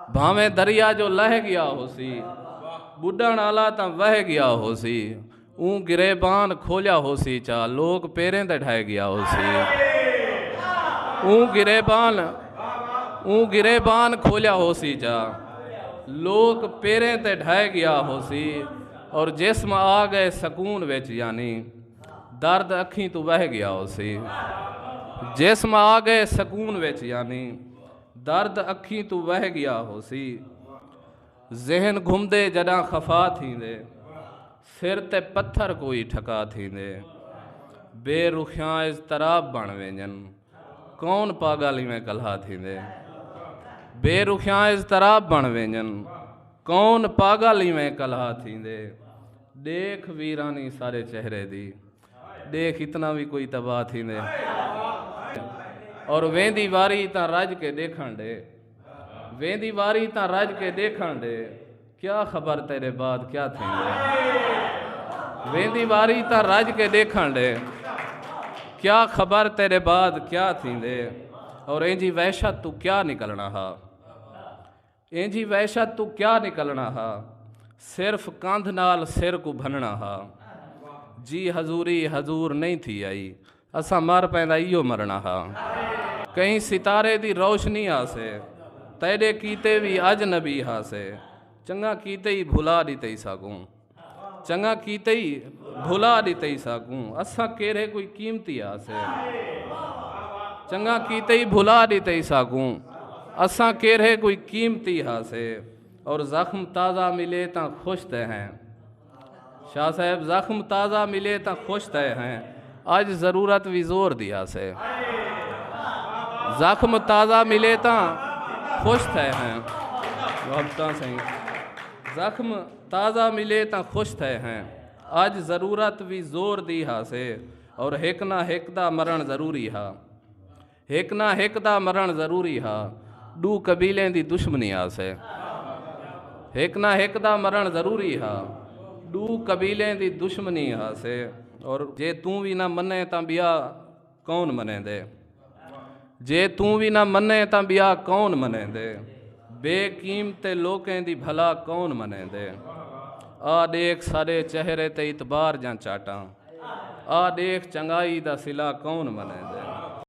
भावें दरिया जो लह गया होसी, बुढ़ण आला तां वह गया होसी, ऊं गिरेबान खोलिया होसी चा, लोग पेरें ते ढाए गया होसी। ऊं गिरेबान खोलिया होसी चा, लोग पेरें ते ढाए गया होसी। और जिस्म आ गए सकून विच यानी दर्द अखीं तो वह गया होसी। जिस्म आ गए सकून विच यानी दर्द अखीं तो वह गया होसी। ज़हन घुमदे जॾां खफा थींदे, सिर ते पत्थर कोई ठका थींदे, बेरुखियां इज़तराब बण वेंजन, कौन पागल में कल्हा थींदे। बेरुखियां इज़तराब बण वेंजन, कौन पागल में कल्हा थींदे। देख वीरानी सारे चेहरे दी, देख इतना भी कोई तबाह थींदे। और वेंदी वारी तां रज के देखण दे, वेंदी वारी तां रज के देखण दे, क्या खबर तेरे बाद क्या थींदे। वेंदी वारी तां रज के देखण दे, क्या खबर तेरे बाद क्या थींदे। और इंजी वहशत तू क्या निकलना हा, इंजी वहशत तू क्या निकलना हा, सिर्फ कंध नाल सिर को भनना हा। जी हजूरी हजूर नहीं थी आई, असा मर पैंदा इहो मरना हा। कहीं सितारे दी रोशनी आसे, तेरे कीते भी अजनबी हासे, चंगा कीते ही भुला दी सागूं, चंगा कीते ही भुला दी सागूं, असा केरे कोई कीमती आसे। चंगा कीते ही भुला दी सागूं, असा केरे कोई कीमती हासे। और ज़ख्म ताज़ा मिले तां खुश ते हैं, शाह साहब ज़ख्म ताज़ा मिले तां खुश ते हैं, अज ज़रूरत भी जोर दिया से। ज़ख्म ताज़ा मिले तां खुश थे हैं, सही ज़ख्म ताज़ा मिले तां खुश थे हैं, अज ज़रूरत भी जोर दी हासे। और हिक ना हिक दा मरण ज़रूरी हा, हिक ना हिक दा मरण ज़रूरी हा, डू कबीलें दी दुश्मनी आसे। हिक ना हिक दा मरण ज़रूरी हा, डू कबीलें दी दुश्मनी हासे। और जे तू भी ना मने तां बिया कौन मने दे, जे तू भी ना मने तां बिया कौन मने दे, बेकीमते लोकें दी भला कौन मने दे। आ देख सारे चेहरे ते इतबार जां चाटां, आ देख चंगाई दा सिला कौन मने दे।